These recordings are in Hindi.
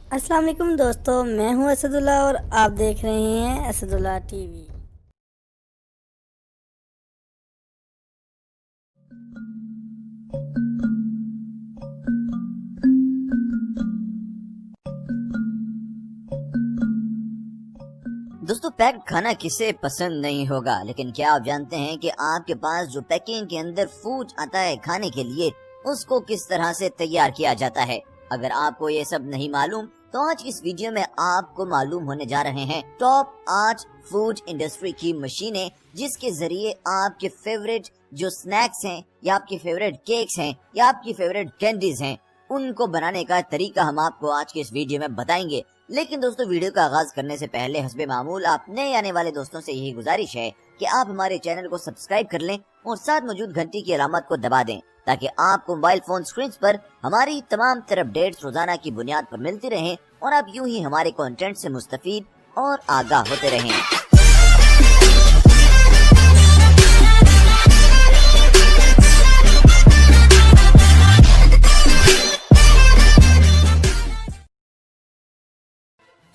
अस्सलाम वालेकुम दोस्तों, मैं हूं असदुल्ला और आप देख रहे हैं असदुल्ला टीवी। दोस्तों, पैक्ड खाना किसे पसंद नहीं होगा, लेकिन क्या आप जानते हैं कि आपके पास जो पैकिंग के अंदर फूड आता है खाने के लिए, उसको किस तरह से तैयार किया जाता है। अगर आपको ये सब नहीं मालूम तो आज की इस वीडियो में आपको मालूम होने जा रहे हैं टॉप 8 फूड इंडस्ट्री की मशीनें, जिसके जरिए आपके फेवरेट जो स्नैक्स हैं या आपके फेवरेट केक्स हैं या आपकी फेवरेट कैंडीज हैं, उनको बनाने का तरीका हम आपको आज के इस वीडियो में बताएंगे। लेकिन दोस्तों, वीडियो का आगाज करने से पहले हस्बे मामूल आप नए आने वाले दोस्तों से यही गुजारिश है कि आप हमारे चैनल को सब्सक्राइब कर लें और साथ मौजूद घंटी की अलामत को दबा दें, ताकि आपको मोबाइल फोन स्क्रीन पर हमारी तमाम तरह अपडेट्स रोजाना की बुनियाद पर मिलती रहें और आप यूं ही हमारे कंटेंट से मुस्तफीद और आगाह होते रहें।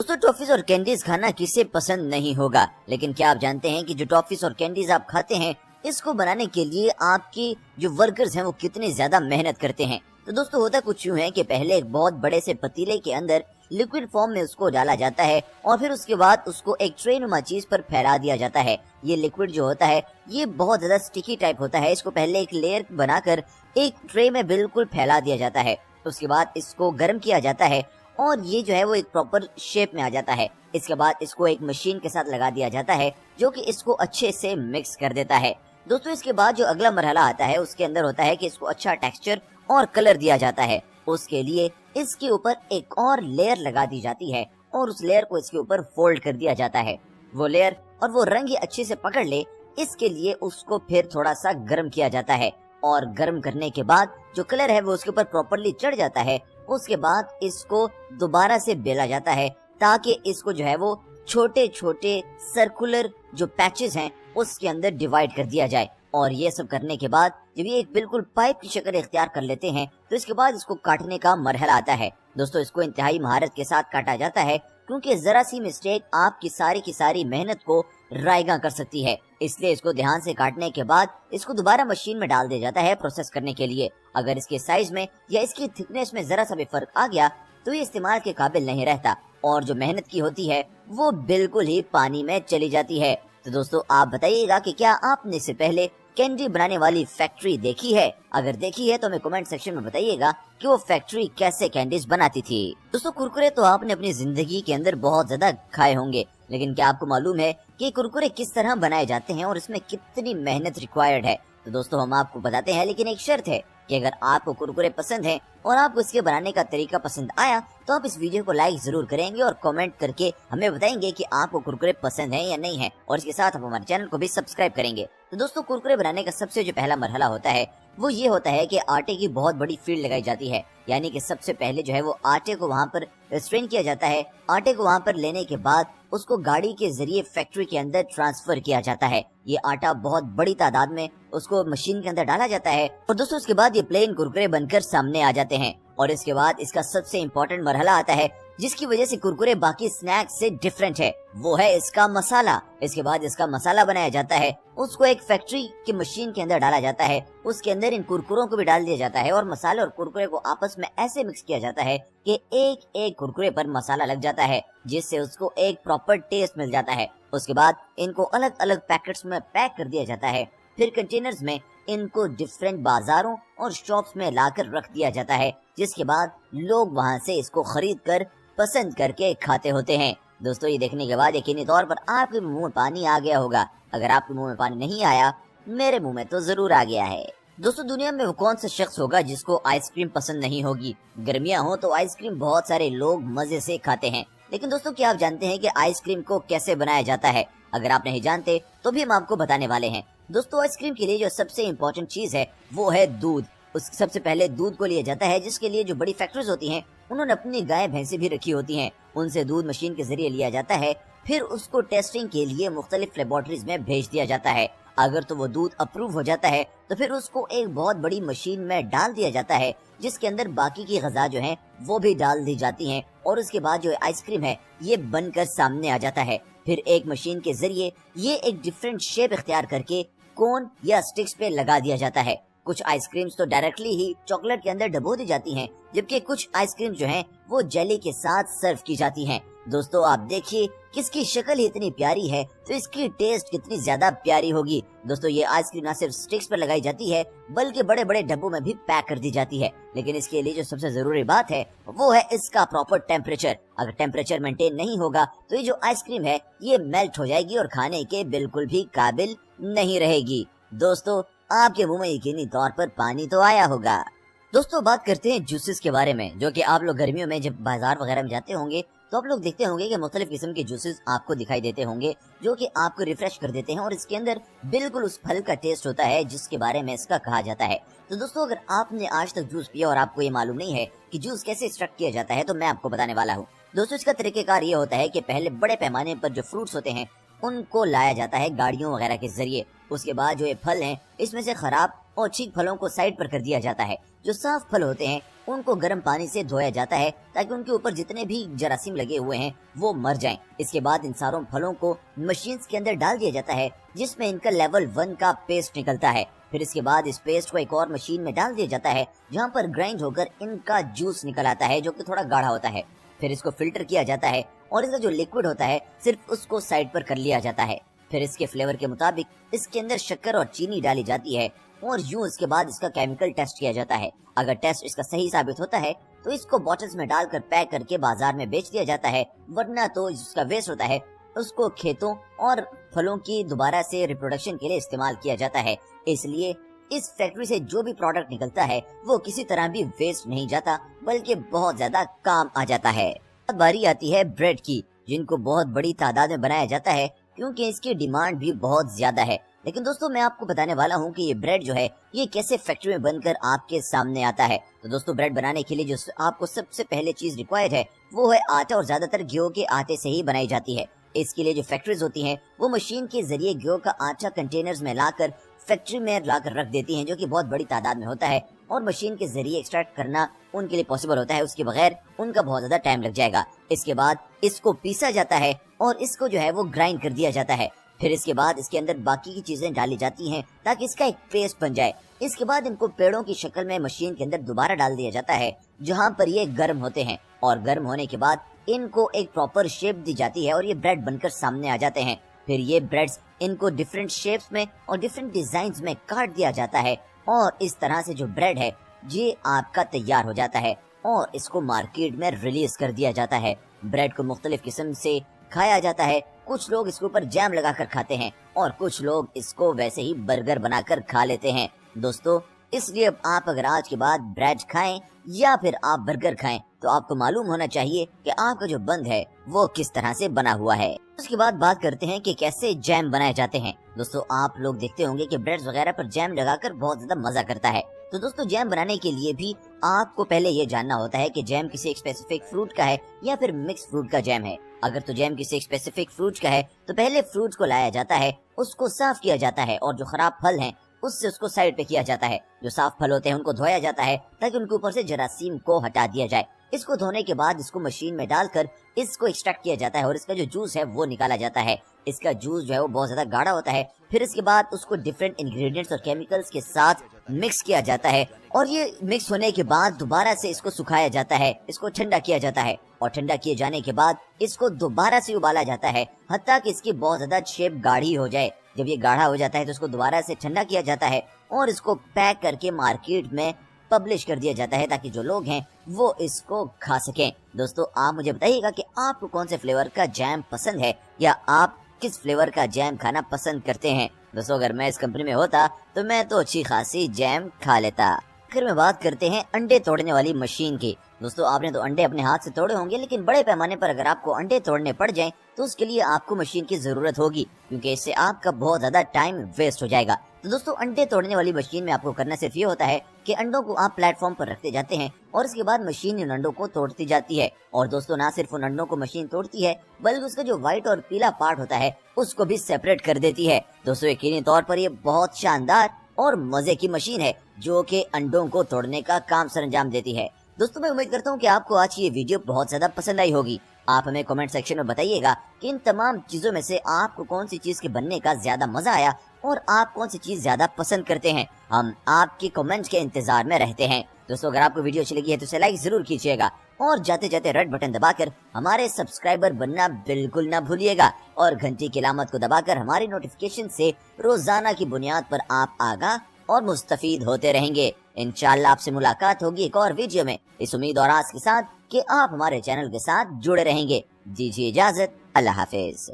दोस्तों, टॉफीज और कैंडीज खाना किसे पसंद नहीं होगा, लेकिन क्या आप जानते हैं कि जो टॉफीज और कैंडीज आप खाते हैं, इसको बनाने के लिए आपके जो वर्कर्स हैं वो कितनी ज्यादा मेहनत करते हैं। तो दोस्तों, होता कुछ यूं है कि पहले एक बहुत बड़े से पतीले के अंदर लिक्विड फॉर्म में उसको डाला जाता है और फिर उसके बाद उसको एक ट्रे नुमा चीज पर फैला दिया जाता है। ये लिक्विड जो होता है ये बहुत ज्यादा स्टिकी टाइप होता है। इसको पहले एक लेयर बनाकर एक ट्रे में बिल्कुल फैला दिया जाता है। उसके बाद इसको गर्म किया जाता है और ये जो है वो एक प्रॉपर शेप में आ जाता है। इसके बाद इसको एक मशीन के साथ लगा दिया जाता है जो कि इसको अच्छे से मिक्स कर देता है। दोस्तों, इसके बाद जो अगला मरहला आता है उसके अंदर होता है कि इसको अच्छा टेक्सचर और कलर दिया जाता है। उसके लिए इसके ऊपर एक और लेयर लगा दी जाती है और उस लेयर को इसके ऊपर फोल्ड कर दिया जाता है। वो लेयर और वो रंग ये अच्छे से पकड़ ले, इसके लिए उसको फिर थोड़ा सा गर्म किया जाता है और गर्म करने के बाद जो कलर है वो उसके ऊपर प्रॉपरली चढ़ जाता है। उसके बाद इसको दोबारा से बेला जाता है ताकि इसको जो है वो छोटे छोटे सर्कुलर जो पैचेस हैं उसके अंदर डिवाइड कर दिया जाए। और ये सब करने के बाद जब ये एक बिल्कुल पाइप की शक्ल इख्तियार कर लेते हैं तो इसके बाद इसको काटने का मरहला आता है। दोस्तों, इसको इंतहाई महारत के साथ काटा जाता है क्योंकि जरा सी मिस्टेक आपकी सारी की सारी मेहनत को रायगा कर सकती है। इसलिए इसको ध्यान से काटने के बाद इसको दोबारा मशीन में डाल दिया जाता है प्रोसेस करने के लिए। अगर इसके साइज में या इसकी थिकनेस में जरा सा भी फर्क आ गया तो ये इस्तेमाल के काबिल नहीं रहता और जो मेहनत की होती है वो बिल्कुल ही पानी में चली जाती है। तो दोस्तों, आप बताइएगा कि क्या आपने इससे पहले कैंडी बनाने वाली फैक्ट्री देखी है? अगर देखी है तो हमें कमेंट सेक्शन में बताइएगा कि वो फैक्ट्री कैसे कैंडीज बनाती थी। दोस्तों, कुरकुरे तो आपने अपनी जिंदगी के अंदर बहुत ज्यादा खाए होंगे, लेकिन क्या आपको मालूम है कि कुरकुरे किस तरह बनाए जाते हैं और इसमें कितनी मेहनत रिक्वायर्ड है? तो दोस्तों, हम आपको बताते हैं, लेकिन एक शर्त है कि अगर आपको कुरकुरे पसंद हैं और आपको इसके बनाने का तरीका पसंद आया तो आप इस वीडियो को लाइक जरूर करेंगे और कमेंट करके हमें बताएंगे कि आपको कुरकुरे पसंद हैं या नहीं है, और इसके साथ आप हमारे चैनल को भी सब्सक्राइब करेंगे। तो दोस्तों, कुरकुरे बनाने का सबसे जो पहला मरहला होता है वो ये होता है कि आटे की बहुत बड़ी फील्ड लगाई जाती है। यानी कि सबसे पहले जो है वो आटे को वहाँ पर स्ट्रेन किया जाता है। आटे को वहाँ पर लेने के बाद उसको गाड़ी के जरिए फैक्ट्री के अंदर ट्रांसफर किया जाता है। ये आटा बहुत बड़ी तादाद में उसको मशीन के अंदर डाला जाता है और दोस्तों उसके बाद ये प्लेन कुरकुरे बनकर सामने आ जाते हैं। और इसके बाद इसका सबसे इम्पोर्टेंट मरहला आता है जिसकी वजह से कुरकुरे बाकी स्नैक्स से डिफरेंट है, वो है इसका मसाला। इसके बाद इसका मसाला बनाया जाता है, उसको एक फैक्ट्री की मशीन के अंदर डाला जाता है। उसके अंदर इन कुरकुरों को भी डाल दिया जाता है और मसाले और कुरकुरे को आपस में ऐसे मिक्स किया जाता है कि एक एक कुरकुरे पर मसाला लग जाता है, जिससे उसको एक प्रॉपर टेस्ट मिल जाता है। उसके बाद इनको अलग अलग पैकेट्स में पैक कर दिया जाता है। फिर कंटेनर्स में इनको डिफरेंट बाजारों और शॉप्स में लाकर रख दिया जाता है, जिसके बाद लोग वहां से इसको खरीद कर पसंद करके खाते होते हैं। दोस्तों, ये देखने के बाद यकीनी तौर पर आपके मुंह में पानी आ गया होगा। अगर आपके मुंह में पानी नहीं आया, मेरे मुंह में तो जरूर आ गया है। दोस्तों, दुनिया में वो कौन सा शख्स होगा जिसको आइसक्रीम पसंद नहीं होगी? गर्मियां हो तो आइसक्रीम बहुत सारे लोग मजे से खाते हैं, लेकिन दोस्तों, क्या आप जानते हैं कि आइसक्रीम को कैसे बनाया जाता है? अगर आप नहीं जानते तो भी हम आपको बताने वाले हैं। दोस्तों, आइसक्रीम के लिए जो सबसे इम्पोर्टेंट चीज है वो है दूध। उस सबसे पहले दूध को लिया जाता है, जिसके लिए जो बड़ी फैक्ट्रीज होती हैं उन्होंने अपनी गाय भैंसे भी रखी होती हैं। उनसे दूध मशीन के जरिए लिया जाता है, फिर उसको टेस्टिंग के लिए मुख्तलिफ लेबोरेटरीज में भेज दिया जाता है। अगर तो वो दूध अप्रूव हो जाता है तो फिर उसको एक बहुत बड़ी मशीन में डाल दिया जाता है, जिसके अंदर बाकी की ग़िज़ा जो है वो भी डाल दी जाती हैं, और उसके बाद जो आइसक्रीम है ये बनकर सामने आ जाता है। फिर एक मशीन के जरिए ये एक डिफरेंट शेप इख्तियार करके कोन या स्टिक्स पे लगा दिया जाता है। कुछ आइसक्रीम्स तो डायरेक्टली ही चॉकलेट के अंदर डबो दी जाती हैं, जबकि कुछ आइसक्रीम जो हैं वो जेली के साथ सर्व की जाती हैं। दोस्तों आप देखिए किसकी शक्ल ही इतनी प्यारी है तो इसकी टेस्ट कितनी ज्यादा प्यारी होगी। दोस्तों ये आइसक्रीम ना सिर्फ स्टिक्स पर लगाई जाती है बल्कि बड़े बड़े डब्बों में भी पैक कर दी जाती है, लेकिन इसके लिए जो सबसे जरूरी बात है वो है इसका प्रॉपर टेम्परेचर। अगर टेम्परेचर मेंटेन नहीं होगा तो ये जो आइसक्रीम है ये मेल्ट हो जाएगी और खाने के बिल्कुल भी काबिल नहीं रहेगी। दोस्तों आपके मुंह में यकीनी तौर पर पानी तो आया होगा। दोस्तों बात करते हैं जूसेस के बारे में, जो कि आप लोग गर्मियों में जब बाजार वगैरह में जाते होंगे तो आप लोग देखते होंगे कि मुख्तलिफ किस्म के जूसेस आपको दिखाई देते होंगे जो कि आपको रिफ्रेश कर देते हैं और इसके अंदर बिल्कुल उस फल का टेस्ट होता है जिसके बारे में इसका कहा जाता है। तो दोस्तों अगर आपने आज तक जूस पिया और आपको ये मालूम नहीं है कि जूस कैसे एक्सट्रैक्ट किया जाता है तो मैं आपको बताने वाला हूँ। दोस्तों इसका तरीकेकार ये होता है कि पहले बड़े पैमाने पर जो फ्रूट्स होते हैं उनको लाया जाता है गाड़ियों वगैरह के जरिए। उसके बाद जो ये फल हैं इसमें से खराब और ठीक फलों को साइड पर कर दिया जाता है। जो साफ फल होते हैं उनको गर्म पानी से धोया जाता है ताकि उनके ऊपर जितने भी जरासीम लगे हुए हैं वो मर जाएं। इसके बाद इन सारों फलों को मशीन्स के अंदर डाल दिया जाता है जिसमें इनका लेवल 1 का पेस्ट निकलता है। फिर इसके बाद इस पेस्ट को एक और मशीन में डाल दिया जाता है जहाँ पर ग्राइंड होकर इनका जूस निकल आता है जो कि थोड़ा गाढ़ा होता है। फिर इसको फिल्टर किया जाता है और इसका जो लिक्विड होता है सिर्फ उसको साइड पर कर लिया जाता है। फिर इसके फ्लेवर के मुताबिक इसके अंदर शक्कर और चीनी डाली जाती है और यूं इसके बाद इसका केमिकल टेस्ट किया जाता है। अगर टेस्ट इसका सही साबित होता है तो इसको बॉटल्स में डालकर पैक करके बाजार में बेच दिया जाता है, वरना तो जिसका वेस्ट होता है उसको खेतों और फलों की दोबारा से रिप्रोडक्शन के लिए इस्तेमाल किया जाता है। इसलिए इस फैक्ट्री से जो भी प्रोडक्ट निकलता है वो किसी तरह भी वेस्ट नहीं जाता बल्कि बहुत ज्यादा काम आ जाता है। अब बारी आती है ब्रेड की, जिनको बहुत बड़ी तादाद में बनाया जाता है क्योंकि इसकी डिमांड भी बहुत ज्यादा है। लेकिन दोस्तों मैं आपको बताने वाला हूँ कि ये ब्रेड जो है ये कैसे फैक्ट्री में बनकर आपके सामने आता है। तो दोस्तों ब्रेड बनाने के लिए जो आपको सबसे पहले चीज रिक्वायर्ड है वो है आटा, और ज्यादातर गेहूं के आटे से ही बनाई जाती है। इसके लिए जो फैक्ट्रीज होती हैं वो मशीन के जरिए गेहूं का आटा कंटेनर्स में लाकर फैक्ट्री में लाकर रख देती हैं, जो कि बहुत बड़ी तादाद में होता है और मशीन के जरिए एक्सट्रैक्ट करना उनके लिए पॉसिबल होता है। उसके बगैर उनका बहुत ज्यादा टाइम लग जाएगा। इसके बाद इसको पीसा जाता है और इसको जो है वो ग्राइंड कर दिया जाता है। फिर इसके बाद इसके अंदर बाकी की चीजें डाली जाती हैं ताकि इसका एक पेस्ट बन जाए। इसके बाद इनको पेड़ों की शक्ल में मशीन के अंदर दोबारा डाल दिया जाता है जहाँ पर ये गर्म होते हैं, और गर्म होने के बाद इनको एक प्रॉपर शेप दी जाती है और ये ब्रेड बनकर सामने आ जाते हैं। फिर ये ब्रेड्स इनको डिफरेंट शेप्स में और डिफरेंट डिजाइन में काट दिया जाता है और इस तरह से जो ब्रेड है ये आपका तैयार हो जाता है और इसको मार्केट में रिलीज कर दिया जाता है। ब्रेड को मुख्तलिफ किस्म से खाया जाता है। कुछ लोग इसके ऊपर जैम लगाकर खाते हैं और कुछ लोग इसको वैसे ही बर्गर बनाकर खा लेते हैं। दोस्तों इसलिए आप अगर आज के बाद ब्रेड खाएं या फिर आप बर्गर खाएं तो आपको मालूम होना चाहिए कि आपका जो बंद है वो किस तरह से बना हुआ है। उसके बाद बात करते हैं कि कैसे जैम बनाए जाते हैं। दोस्तों आप लोग देखते होंगे कि ब्रेड वगैरह पर जैम लगाकर बहुत ज्यादा मजा करता है। तो दोस्तों जैम बनाने के लिए भी आपको पहले ये जानना होता है कि जैम किसी एक स्पेसिफिक फ्रूट का है या फिर मिक्स फ्रूट का जैम है। अगर तो जैम किसी एक स्पेसिफिक फ्रूट का है तो पहले फ्रूट को लाया जाता है, उसको साफ किया जाता है और जो खराब फल हैं उससे उसको साइड पे किया जाता है। जो साफ फल होते हैं उनको धोया जाता है ताकि उनके ऊपर से जरासीम को हटा दिया जाए। इसको धोने के बाद इसको मशीन में डालकर इसको एक्सट्रैक्ट किया जाता है और इसका जो जूस है वो निकाला जाता है। इसका जूस जो है वो बहुत ज्यादा गाढ़ा होता है। फिर इसके बाद उसको डिफरेंट इंग्रेडिएंट्स और केमिकल्स के साथ मिक्स किया जाता है और ये मिक्स होने के बाद दोबारा से इसको सुखाया जाता है, इसको ठंडा किया जाता है और ठंडा किए जाने के बाद इसको दोबारा से उबाला जाता है हत्ता कि इसकी बहुत ज्यादा शेप गाढ़ी हो जाए। जब ये गाढ़ा हो जाता है तो इसको दोबारा से ठंडा किया जाता है और इसको पैक करके मार्केट में पब्लिश कर दिया जाता है ताकि जो लोग हैं वो इसको खा सकें। दोस्तों आप मुझे बताइएगा कि आपको कौन से फ्लेवर का जैम पसंद है या आप किस फ्लेवर का जैम खाना पसंद करते हैं। दोस्तों अगर मैं इस कंपनी में होता तो मैं तो अच्छी खासी जैम खा लेता। फिर में बात करते हैं अंडे तोड़ने वाली मशीन की। दोस्तों आपने तो अंडे अपने हाथ से तोड़े होंगे, लेकिन बड़े पैमाने पर अगर आपको अंडे तोड़ने पड़ जाएं तो उसके लिए आपको मशीन की जरूरत होगी क्योंकि इससे आपका बहुत ज्यादा टाइम वेस्ट हो जाएगा। तो दोस्तों अंडे तोड़ने वाली मशीन में आपको करना सिर्फ ये होता है कि अंडों को आप प्लेटफॉर्म पर रखते जाते हैं और इसके बाद मशीन उन अंडों को तोड़ती जाती है। और दोस्तों ना सिर्फ उन अंडों को मशीन तोड़ती है बल्कि उसका जो व्हाइट और पीला पार्ट होता है उसको भी सेपरेट कर देती है। दोस्तों यकीनी तौर पर ये बहुत शानदार और मजे की मशीन है जो कि अंडों को तोड़ने का काम सरंजाम देती है। दोस्तों मैं उम्मीद करता हूँ कि आपको आज की ये वीडियो बहुत ज्यादा पसंद आई होगी। आप हमें कमेंट सेक्शन में बताइएगा कि इन तमाम चीजों में से आपको कौन सी चीज के बनने का ज्यादा मजा आया और आप कौन सी चीज ज्यादा पसंद करते हैं। हम आपके कमेंट्स के इंतजार में रहते हैं। दोस्तों अगर आपको वीडियो अच्छी लगी है तो इसे लाइक जरूर कीजिएगा और जाते जाते रेड बटन दबाकर हमारे सब्सक्राइबर बनना बिल्कुल ना भूलिएगा और घंटी की अलामत को दबाकर हमारी नोटिफिकेशन से रोजाना की बुनियाद पर आप आगाह और मुस्तफीद होते रहेंगे। इंशाअल्लाह आपसे मुलाकात होगी एक और वीडियो में, इस उम्मीद और आस के साथ कि आप हमारे चैनल के साथ जुड़े रहेंगे। दीजिए इजाजत, अल्लाह हाफिज।